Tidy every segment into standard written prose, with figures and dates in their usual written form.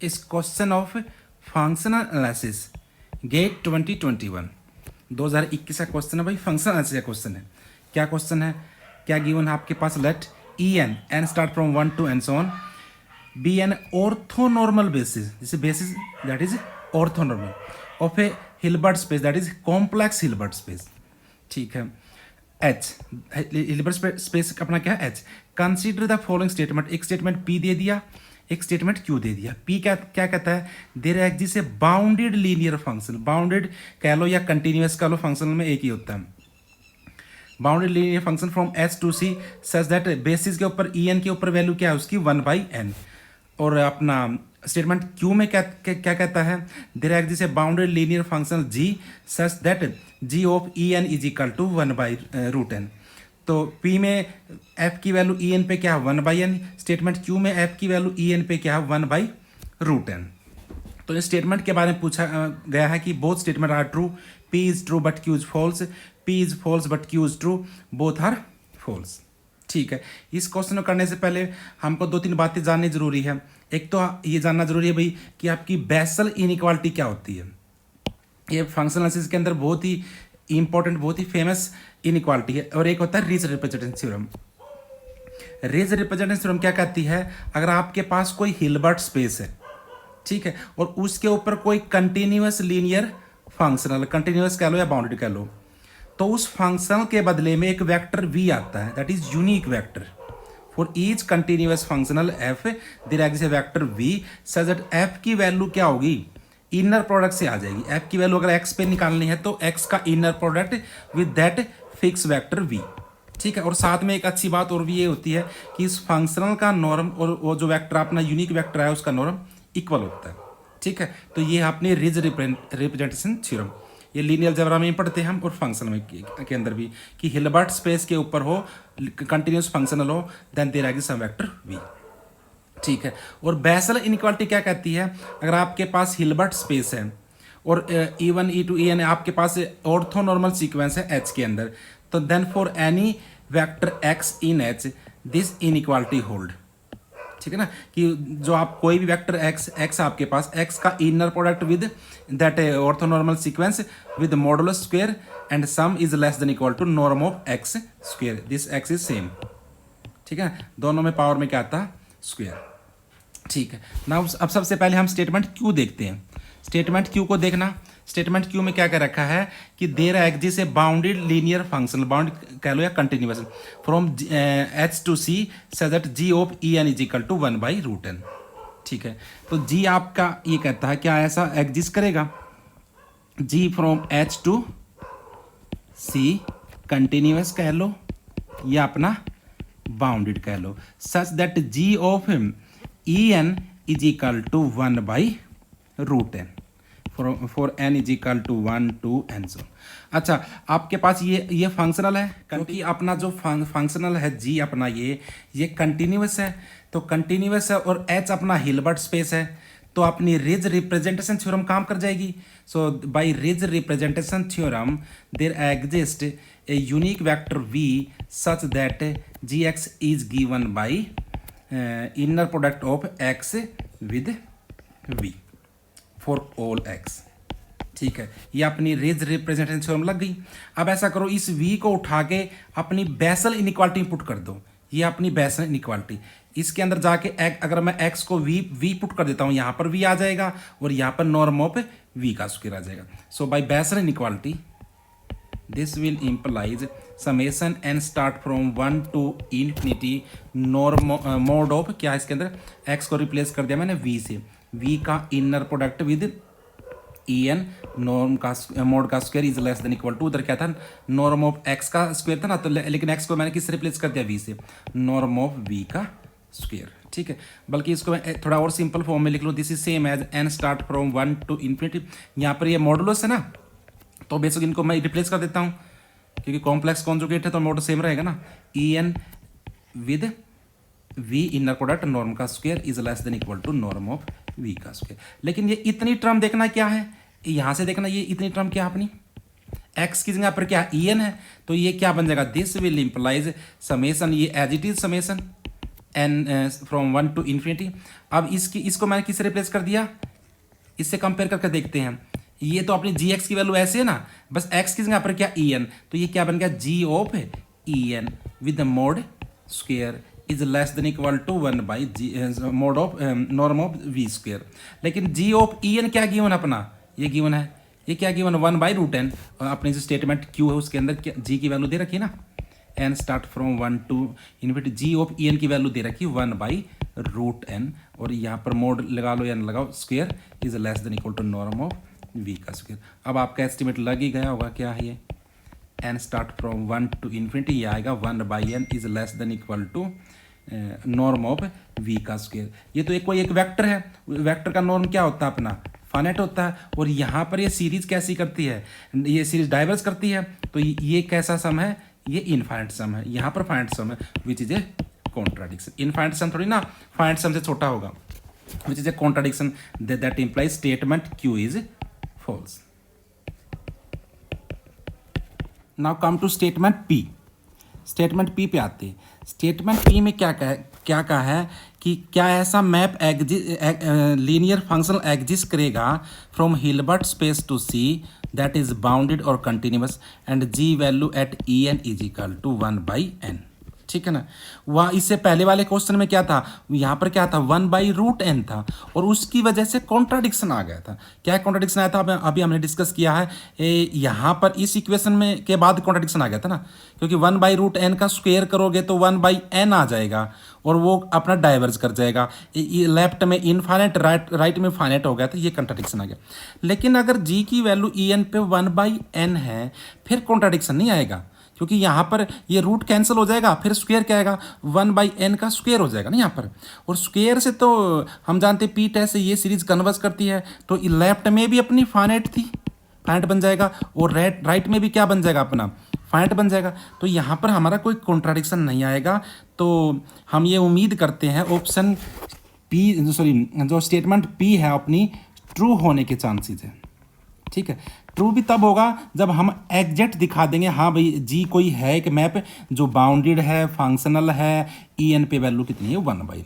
इस question of functional analysis GATE 2021 2021 का question है भाई, फंक्शनल एनालिसिस का क्वेश्चन है। क्या क्वेश्चन है, क्या गिवन है आपके पास? Let e n start from 1 to and so on be n orthonormal basis, जैसे basis that is orthonormal of a Hilbert space that is complex Hilbert space. ठीक है, एच हिल्बर्ट स्पेस अपना क्या है? H. Consider the following statement, एक statement P दे दिया, एक स्टेटमेंट क्यू दे दिया। पी क्या क्या कहता है? There exist a bounded linear function, bounded कह लो या कंटिन्यूअस कह लो, फंक्शन में एक ही होता है। Bounded linear function from H to C such that basis के ऊपर ई एन के ऊपर वैल्यू क्या है उसकी 1/n। और अपना स्टेटमेंट क्यू में क्या क्या कहता है? There exist a bounded linear function G such that ji of E N is equal to 1/√n। तो P में F की वैल्यू ई एन पे क्या है? 1/n। स्टेटमेंट Q में F की वैल्यू ई एन पे क्या है? 1/√n। तो इस स्टेटमेंट के बारे में पूछा गया है कि both statement are true, P is true but Q is false, P is false but Q is true, both are false. ठीक है, इस क्वेश्चन को करने से पहले हमको 2-3 बातें जाननी जरूरी है। एक तो ये जानना जरूरी है भाई कि आपकी बेसल इनइक्वालिटी क्या होती है। ये फंक्शनल एनालिसिस के अंदर बहुत ही इंपॉर्टेंट, बहुत ही फेमस इनइक्वालिटी है। और एक होता है ridge representation theorem. Ridge representation theorem क्या कहती है? अगर आपके पास कोई हिल्बर्ट स्पेस है, ठीक है, और उसके ऊपर कोई कंटिन्यूअस लीनियर फंक्शनल, कंटिन्यूअस कह लो या बाउंडेड कह लो, तो उस फंक्शनल के बदले में एक वेक्टर v आता है, that is unique vector for each continuous functional f there exist a vector v such that f की वैल्यू क्या होगी? इनर प्रोडक्ट से आ जाएगी। f की वैल्यू अगर x पे निकालनी है तो x का inner product with that fix vector v। ठीक है, और साथ में एक अच्छी बात और भी ये होती है कि इस फंक्शनल का नॉर्म और वो जो वेक्टर अपना यूनिक वेक्टर है उसका नॉर्म इक्वल होता है। ठीक है, तो ये अपनी रिज रिप्रेजेंटेशन थ्योरम, ये लीनियर अलजेब्रा में पढ़ते हैं हम और फंक्शनल में के अंदर भी, कि हिल्बर्ट स्पेस के ऊपर हो, कंटिन्यूअस फंक्शनल हो, then there exist some vector v। ठीक है, और बेसल इनइक्वालिटी क्या कहती है? अगर आपके पास हिल्बर्ट स्पेस है और E1 E2 EN आपके पास ऑर्थोनॉर्मल सीक्वेंस है H के अंदर, तो then for any vector x in H this inequality hold. ठीक है ना, कि जो आप कोई भी वेक्टर x आपके पास, x का inner product with that orthonormal sequence with modulus square and sum is less than equal to norm of x square, this x is same. ठीक है, दोनों में पावर में क्या आता है? स्क्वायर। ठीक है, ना अब सबसे पहले हम स्टेटमेंट क्यू देखते हैं। स्टेटमेंट क्यू को देखना, स्टेटमेंट क्यू में क्या क्या रखा है कि there exist a bounded linear function, bound कह लो या continuous, from H to C such that ji of E N is equal to 1/√n। ठीक है, तो जी आपका ये कहता है क्या ऐसा एग्जिस्ट करेगा? G from H to C continuous कह लो या अपना बाउंडेड कह लो, such that ji of E N is equal to 1/√n for n is equal to 1 to n so। अच्छा, आपके पास ये फंक्शनल है, क्योंकि अपना जो फंक्शनल है जी अपना ये कंटिन्यूअस है, तो कंटिन्यूअस है और h अपना हिल्बर्ट स्पेस है, तो अपनी रिज रिप्रेजेंटेशन थ्योरम काम कर जाएगी। So by Riesz representation theorem there exist a unique vector v such that gx is given by inner product of x with v for all x। ठीक है, ये अपनी रिज रिप्रेजेंटेशन थ्योरम लग गई। अब ऐसा करो, इस v को उठा के अपनी बेसल इनइक्वालिटी पुट कर दो। ये अपनी बेसल इनइक्वालिटी, इसके अंदर जाके अगर मैं x को v पुट कर देता हूँ, यहाँ पर v आ जाएगा और यहाँ पर नॉर्म ऑफ v का स्क्वायर आ जाएगा। So by Bessel inequality this will implies summation n start from 1 to infinity norm mod of क्या है इसके अंदर? x को रिप्लेस कर दिया मैंने v से, v का inner product with E N norm का मोड का square is less than equal to, उधर क्या था? नॉर्म ऑफ x का स्क्वायर था ना, तो लेकिन x को मैंने किससे रिप्लेस कर दिया? v से, नॉर्म ऑफ v का स्क्वायर। ठीक है, बल्कि इसको मैं थोड़ा और सिंपल फॉर्म में लिख लूँ, this is same as n start from 1 to infinity। यहाँ पर ये मॉडुलस है ना, तो बेसिक इनको मैं रिप्लेस कर देता हूँ, क्योंकि कॉम्प्लेक्स कॉन्जुगेट है तो मॉडल सेम रहेगा ना। E n with v inner product norm का square is less than equal to norm of v का स्क्वायर। लेकिन ये इतनी टर्म देखना क्या है, यहाँ से देखना ये इतनी टर्म क्या अपनी x की जगह पर क्या ई एन है, तो ये क्या बन जाएगा? दिस विल इंप्लाइज समेशन, ये as it is summation N from 1 to infinity. अब इसको मैंने किससे रिप्लेस कर दिया, इससे कंपेयर करके देखते हैं। ये तो अपनी जी एक्स की वैल्यू ऐसे है ना, बस एक्स की जगह पर क्या ई एन, तो ये क्या बन गया g of E n with mod square is less than equal to 1 by g mod of norm of v square. लेकिन जी ऑफ ई एन क्या गिवन अपना, ये गिवन है, ये क्या गिवन 1 बाई रूट एन। अपनी जो स्टेटमेंट क्यू है उसके अंदर क्या जी की वैल्यू दे रखी है ना, N start from 1 to infinity, G of E N की वैल्यू दे रखी 1 बाई रूट एन, और यहाँ पर मोड लगा लो या लगाओ, square is less than equal to norm of V का स्क्वेयर। अब आपका एस्टिमेट लग ही गया होगा, क्या है ये, N start from 1 to infinity, ये आएगा 1 by N is less than equal to norm of V का स्क्वेयर। ये तो कोई एक वेक्टर है, वेक्टर का नॉर्म क्या होता है अपना, फाइनाइट होता है। और यहाँ पर ये सीरीज कैसी करती है, ये सीरीज डाइवर्स करती है, तो ये कैसा सम है, ये इनफाइनाइट सम है, यहाँ पर फाइनाइट सम है which is a contradiction. Infinite sum थोड़ी ना फाइनाइट सम से छोटा होगा, which is a contradiction that implies statement Q is false. Now come to statement P. Statement P पे आते हैं। स्टेटमेंट पी में क्या कहा है कि क्या ऐसा मैप लीनियर फंक्शनल एग्जिस्ट करेगा from Hilbert space to C that is bounded और continuous and g value at e N is equal to 1 by n. ठीक है ना, वहाँ इससे पहले वाले क्वेश्चन में क्या था, यहाँ पर क्या था 1 बाई रूट एन था, और उसकी वजह से कॉन्ट्राडिक्शन आ गया था। क्या कॉन्ट्राडिक्शन आया था, अभी हमने डिस्कस किया है, यहाँ पर इस इक्वेशन में के बाद कॉन्ट्राडिक्शन आ गया था ना, क्योंकि 1 बाई रूट एन का स्क्वेयर करोगे तो 1 बाई एन आ जाएगा और वो अपना डाइवर्स कर जाएगा। लेफ्ट में इनफाइनाइट, राइट में फाइनाइट हो गया था, ये कॉन्ट्राडिक्शन आ गया। लेकिन अगर जी की वैल्यू ई एन पे 1 बाई एन है, फिर कॉन्ट्राडिक्शन नहीं आएगा, क्योंकि यहाँ पर ये रूट कैंसिल हो जाएगा, फिर स्क्वायर क्या आएगा, 1 बाई एन का स्क्वायर हो जाएगा ना यहाँ पर। और स्क्वायर से तो हम जानते हैं पी टेस्ट से ये सीरीज कन्वर्स करती है, तो लेफ्ट में भी अपनी फाइनाइट थी, फाइनाइट बन जाएगा, और राइट में भी क्या बन जाएगा अपना, फाइनाइट बन जाएगा। तो यहाँ पर हमारा कोई कॉन्ट्राडिक्शन नहीं आएगा। तो हम ये उम्मीद करते हैं ऑप्शन पी, जो स्टेटमेंट पी है अपनी ट्रू होने के चांसेस है। ठीक है, ट्रू भी तब होगा जब हम एग्जैक्ट दिखा देंगे, हाँ भाई जी कोई है एक मैप जो बाउंडेड है, फंक्शनल है, ई एन पे वैल्यू कितनी है 1 बाई।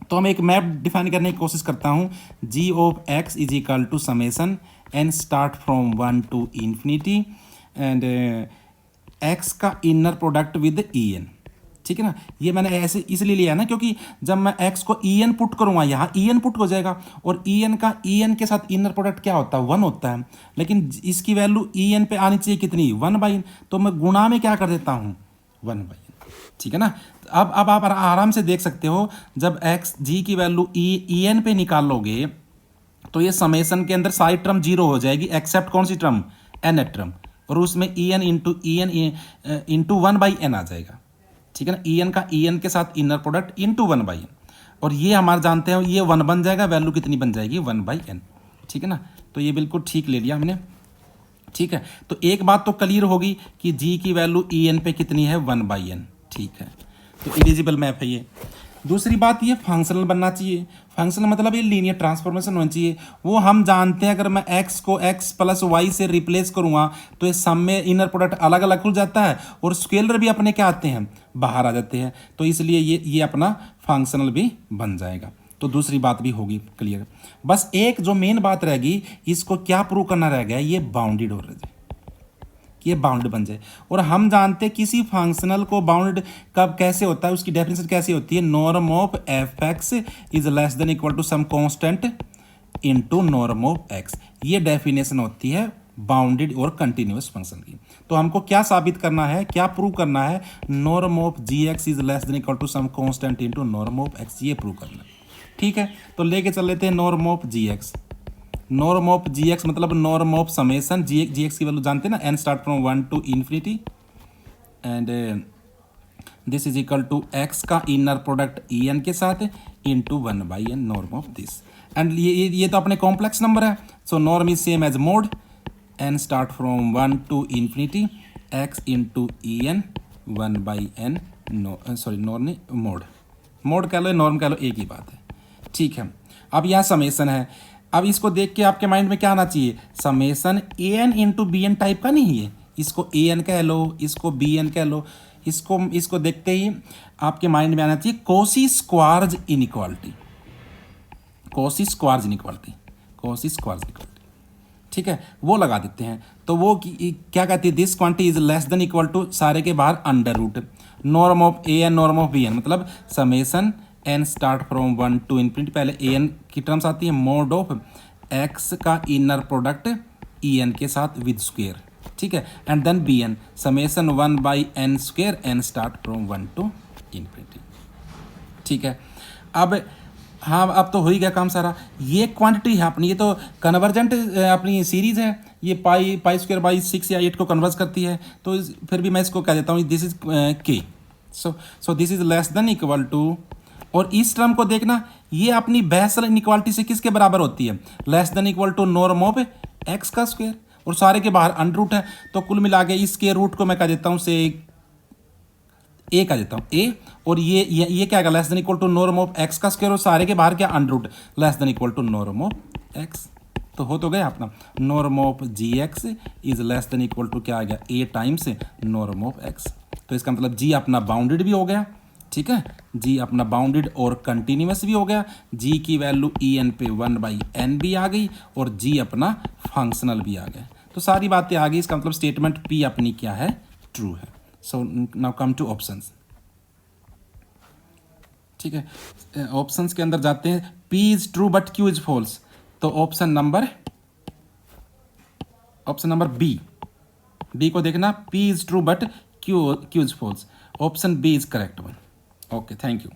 तो हम एक मैप डिफाइन करने की कोशिश करता हूँ, g of x is equal to summation n start from 1 to infinity and x का inner product with E n. ठीक है ना, ये मैंने ऐसे इसलिए लिया ना क्योंकि जब मैं x को ई एन पुट करूँगा, यहाँ ई एन पुट हो जाएगा, और ई एन के साथ इनर प्रोडक्ट क्या होता है 1 होता है, लेकिन इसकी वैल्यू ई एन पे आनी चाहिए कितनी 1 बाई एन, तो मैं गुणा में क्या कर देता हूँ 1 बाई एन। ठीक है ना, अब आप आराम से देख सकते हो, जब एक्स जी की वैल्यू ई एन पे निकालोगे तो ये समेसन के अंदर सारी टर्म 0 हो जाएगी, एक्सेप्ट कौन सी टर्म, एन टर्म, और उसमें e n into 1 by n आ जाएगा। ठीक है ना, ई एन का ई एन के साथ inner product into 1 by N, और ये हमारे जानते हैं ये 1 बन जाएगा, वैल्यू कितनी बन जाएगी 1 बाई एन। ठीक है ना, तो ये बिल्कुल ठीक ले लिया हमने। ठीक है, तो एक बात तो क्लियर होगी कि जी की वैल्यू ई एन पे कितनी है 1 बाई एन। ठीक है, तो इलिजिबल मैप है ये। दूसरी बात ये फंक्शनल बनना चाहिए। फंक्शनल मतलब ये लीनियर ट्रांसफॉर्मेशन होनी चाहिए। वो हम जानते हैं अगर मैं x को x प्लस वाई से रिप्लेस करूँगा तो ये सम में इनर प्रोडक्ट अलग अलग खुल जाता है, और स्केलर भी अपने क्या आते हैं, बाहर आ जाते हैं, तो इसलिए ये अपना फंक्शनल भी बन जाएगा। तो दूसरी बात भी होगी क्लियर। बस एक जो मेन बात रहेगी, इसको क्या प्रूव करना रह गया, ये बाउंडेड हो रहा है, ये बाउंड बन जाए। और हम जानते हैं किसी फंक्शनल को बाउंड कब कैसे होता है, उसकी डेफिनेशन कैसी होती है, norm of F X is less than equal to some constant into norm of x. ये डेफिनेशन होती है बाउंडेड और कंटिन्यूअस फंक्शन की। तो हमको क्या साबित करना है, क्या प्रूव करना है, norm of ji x is less than equal to some constant into norm of x, ये प्रूव करना है। ठीक है, तो लेके चल लेते हैं norm of ji x. Norm of ji x मतलब norm of summation g x की वैल्यू जानते हैं ना, N start from 1 to infinity and this is equal to x का इनर प्रोडक्ट ई एन के साथ into 1 by n norm of this. And ये तो अपने कॉम्प्लेक्स नंबर है, so norm is same as mod n start from 1 to infinity x into e n 1 by n, norm नहीं mod कह लो, norm कह लो, एक ही बात है। ठीक है, अब यहाँ समेसन है। अब इसको देख के आपके माइंड में क्या आना चाहिए, summation A N into B N type का नहीं है, इसको ए एन कह लो, इसको बी एन कह लो, इसको देखते ही आपके माइंड में आना चाहिए Cauchy Schwarz inequality, Cauchy Schwarz inequality, Cauchy Schwarz inequality, ठीक है, वो लगा देते हैं। तो वो क्या कहती है, this quantity is less than equal to, सारे के बाहर under root, norm of a n norm of b n, मतलब summation n start from 1 to infinity, पहले ए एन की टर्म्स आती है, मोड ऑफ एक्स का इनर प्रोडक्ट ई एन के साथ विद स्क्वेयर, ठीक है, and then b n summation 1 by n square n start from 1 to infinity, ठीक है। अब हाँ, अब तो हो ही गया काम सारा। ये क्वांटिटी है अपनी, ये तो कन्वर्जेंट अपनी सीरीज है, ये पाई स्क्वायर बाई 6 या 8 को कन्वर्स करती है, तो फिर भी मैं इसको कह देता हूँ this is K, so this is less than equal to, और इस टर्म को देखना, ये अपनी बेसल इनइक्वालिटी से किसके बराबर होती है, less than equal to norm of x का स्क्वायर, और सारे के बाहर अंडर रूट है, तो कुल मिला के इसके रूट को मैं कह देता हूँ से ए का देता हूँ ए, और ये क्या है, less than equal to norm of x का स्क्वायर, और सारे के बाहर क्या under root, less than equal to norm of X, तो हो तो गया अपना norm of ji x is less than equal to क्या आ गया, A times norm of X, तो इसका मतलब जी अपना बाउंडेड भी हो गया, ठीक है, जी अपना बाउंडेड और कंटिन्यूस भी हो गया, जी की वैल्यू ई एन पे 1 बाई एन भी आ गई, और जी अपना फंक्शनल भी आ गया, तो सारी बातें आ गई, इसका मतलब स्टेटमेंट पी अपनी क्या है, ट्रू है। So now come to options, ठीक है, ऑप्शंस के अंदर जाते हैं, P is true but Q is false, तो ऑप्शन नंबर बी को देखना, P is true but Q is false, option B is correct one. Okay, thank you.